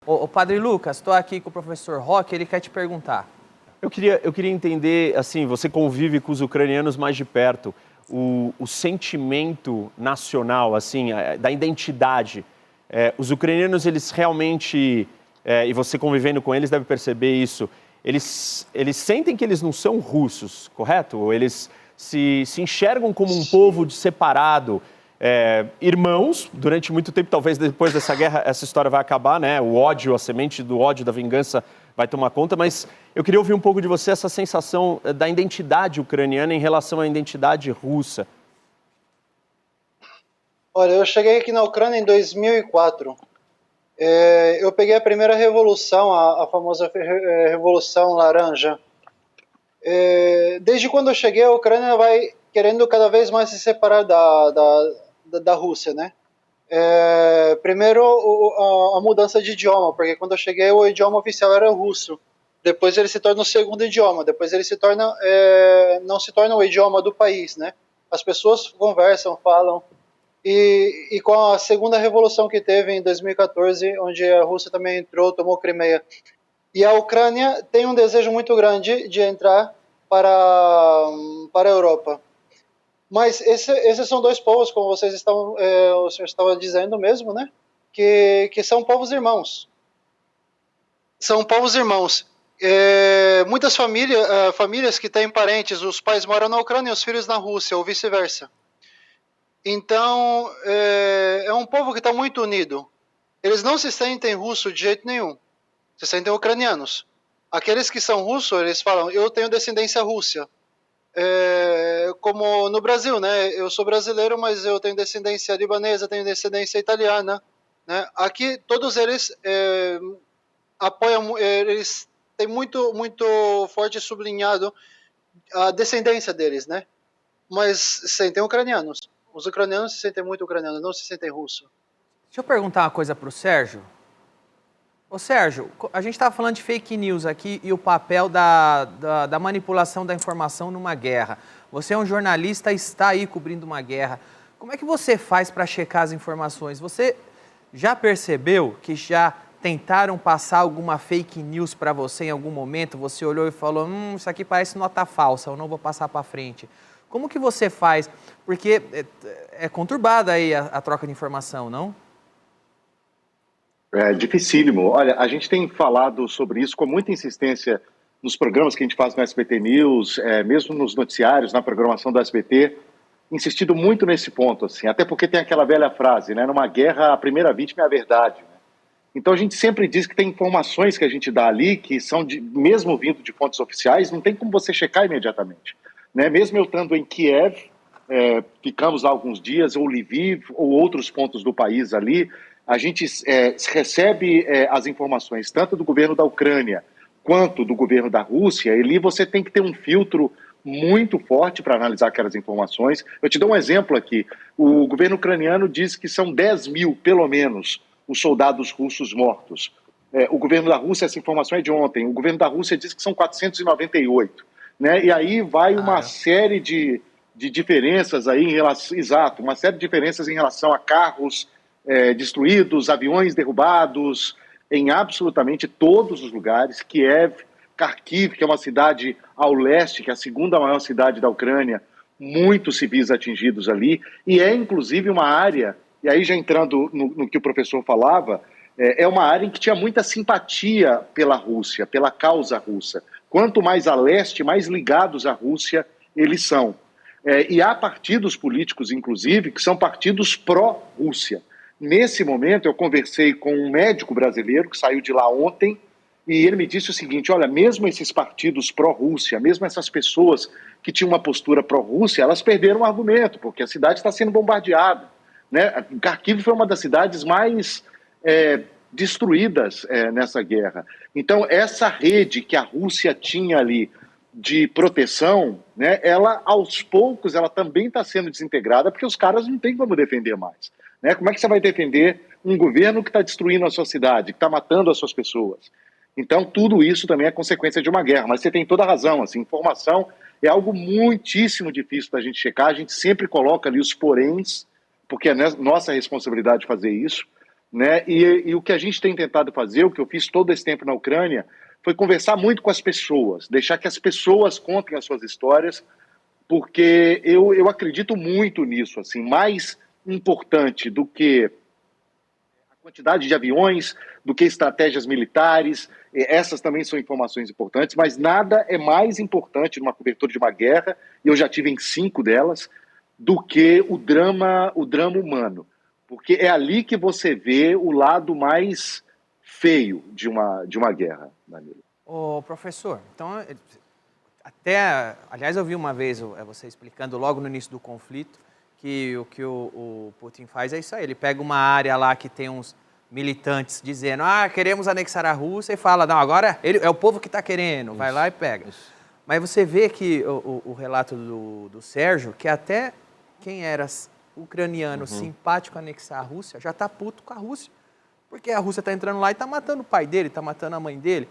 Ô Padre Lucas, estou aqui com o professor Roque, ele quer te perguntar. Eu queria entender, assim, você convive com os ucranianos mais de perto, o sentimento nacional, assim, da identidade. Os ucranianos, eles realmente, e você convivendo com eles deve perceber isso, eles sentem que eles não são russos, correto? Ou eles se enxergam como um povo separado, irmãos, durante muito tempo, talvez depois dessa guerra, essa história vai acabar, né? O ódio, a semente do ódio, da vingança vai tomar conta, mas eu queria ouvir um pouco de você essa sensação da identidade ucraniana em relação à identidade russa. Olha, eu cheguei aqui na Ucrânia em 2004. Eu peguei a primeira revolução, a famosa Revolução Laranja. Desde quando eu cheguei, a Ucrânia vai querendo cada vez mais se separar da Rússia, né? Primeiro, a mudança de idioma, porque quando eu cheguei, o idioma oficial era o russo. Depois ele se torna o segundo idioma, depois ele não se torna o idioma do país, né? As pessoas conversam, falam. E com a segunda revolução que teve em 2014, onde a Rússia também entrou, tomou Crimeia. E a Ucrânia tem um desejo muito grande de entrar para a Europa. Mas esses são dois povos, como o senhor estava dizendo mesmo, né? Que são povos irmãos. São povos irmãos. Muitas famílias que têm parentes, os pais moram na Ucrânia e os filhos na Rússia, ou vice-versa. Então, é um povo que está muito unido. Eles não se sentem russos de jeito nenhum. Se sentem ucranianos. Aqueles que são russos, eles falam, eu tenho descendência russa. Como no Brasil, né? Eu sou brasileiro, mas eu tenho descendência libanesa, tenho descendência italiana, né? Aqui todos eles apoiam, eles têm muito forte sublinhado a descendência deles, né? Mas se sentem ucranianos. Os ucranianos se sentem muito ucranianos, não se sentem russos. Deixa eu perguntar uma coisa para o Sérgio. Ô Sérgio, a gente estava falando de fake news aqui e o papel da manipulação da informação numa guerra. Você é um jornalista e está aí cobrindo uma guerra. Como é que você faz para checar as informações? Você já percebeu que já tentaram passar alguma fake news para você em algum momento? Você olhou e falou, isso aqui parece nota falsa, eu não vou passar para frente. Como que você faz? Porque é conturbada aí a troca de informação, não? É dificílimo. Olha, a gente tem falado sobre isso com muita insistência nos programas que a gente faz no SBT News, mesmo nos noticiários, na programação do SBT, insistido muito nesse ponto, assim, até porque tem aquela velha frase, né? Numa guerra, a primeira vítima é a verdade. Né? Então a gente sempre diz que tem informações que a gente dá ali, que são, mesmo vindo de fontes oficiais, não tem como você checar imediatamente. Né? Mesmo eu estando em Kiev, ficamos lá alguns dias, ou Lviv, ou outros pontos do país ali, a gente recebe as informações tanto do governo da Ucrânia quanto do governo da Rússia, e ali você tem que ter um filtro muito forte para analisar aquelas informações. Eu te dou um exemplo aqui. O governo ucraniano diz que são 10 mil, pelo menos, os soldados russos mortos. O governo da Rússia, essa informação é de ontem, o governo da Rússia diz que são 498. Né? E aí vai uma série de diferenças aí em relação... Exato, uma série de diferenças em relação a carros destruídos, aviões derrubados, em absolutamente todos os lugares. Kiev, Kharkiv, que é uma cidade ao leste, que é a segunda maior cidade da Ucrânia, muitos civis atingidos ali, e é inclusive uma área, e aí já entrando no que o professor falava, é uma área em que tinha muita simpatia pela Rússia, pela causa russa. Quanto mais a leste, mais ligados à Rússia eles são. E há partidos políticos, inclusive, que são partidos pró-Rússia. Nesse momento, eu conversei com um médico brasileiro que saiu de lá ontem, e ele me disse o seguinte, olha, mesmo esses partidos pró-Rússia, mesmo essas pessoas que tinham uma postura pró-Rússia, elas perderam o argumento, porque a cidade está sendo bombardeada. Né? Kharkiv foi uma das cidades mais destruídas nessa guerra. Então, essa rede que a Rússia tinha ali de proteção, né, ela, aos poucos, ela também está sendo desintegrada, porque os caras não têm como defender mais. Né? Como é que você vai defender um governo que está destruindo a sua cidade, que está matando as suas pessoas? Então, tudo isso também é consequência de uma guerra. Mas você tem toda a razão, assim, informação é algo muitíssimo difícil da gente checar, a gente sempre coloca ali os poréns, porque é nossa responsabilidade fazer isso, né? E o que a gente tem tentado fazer, o que eu fiz todo esse tempo na Ucrânia, foi conversar muito com as pessoas, deixar que as pessoas contem as suas histórias, porque eu acredito muito nisso, assim, mais importante do que a quantidade de aviões, do que estratégias militares, essas também são informações importantes, mas nada é mais importante numa cobertura de uma guerra, e eu já tive em 5 delas, do que o drama humano. Porque é ali que você vê o lado mais feio de uma guerra, Danilo. Ô, professor, então, até, aliás, eu vi uma vez você explicando logo no início do conflito que o que o Putin faz é isso aí, ele pega uma área lá que tem uns militantes dizendo, queremos anexar a Rússia, e fala, não, agora é o povo que está querendo, vai lá e pega. Mas você vê que o relato do Sérgio, que até quem era ucraniano simpático a anexar a Rússia, já está puto com a Rússia. Porque a Rússia está entrando lá e está matando o pai dele, está matando a mãe dele.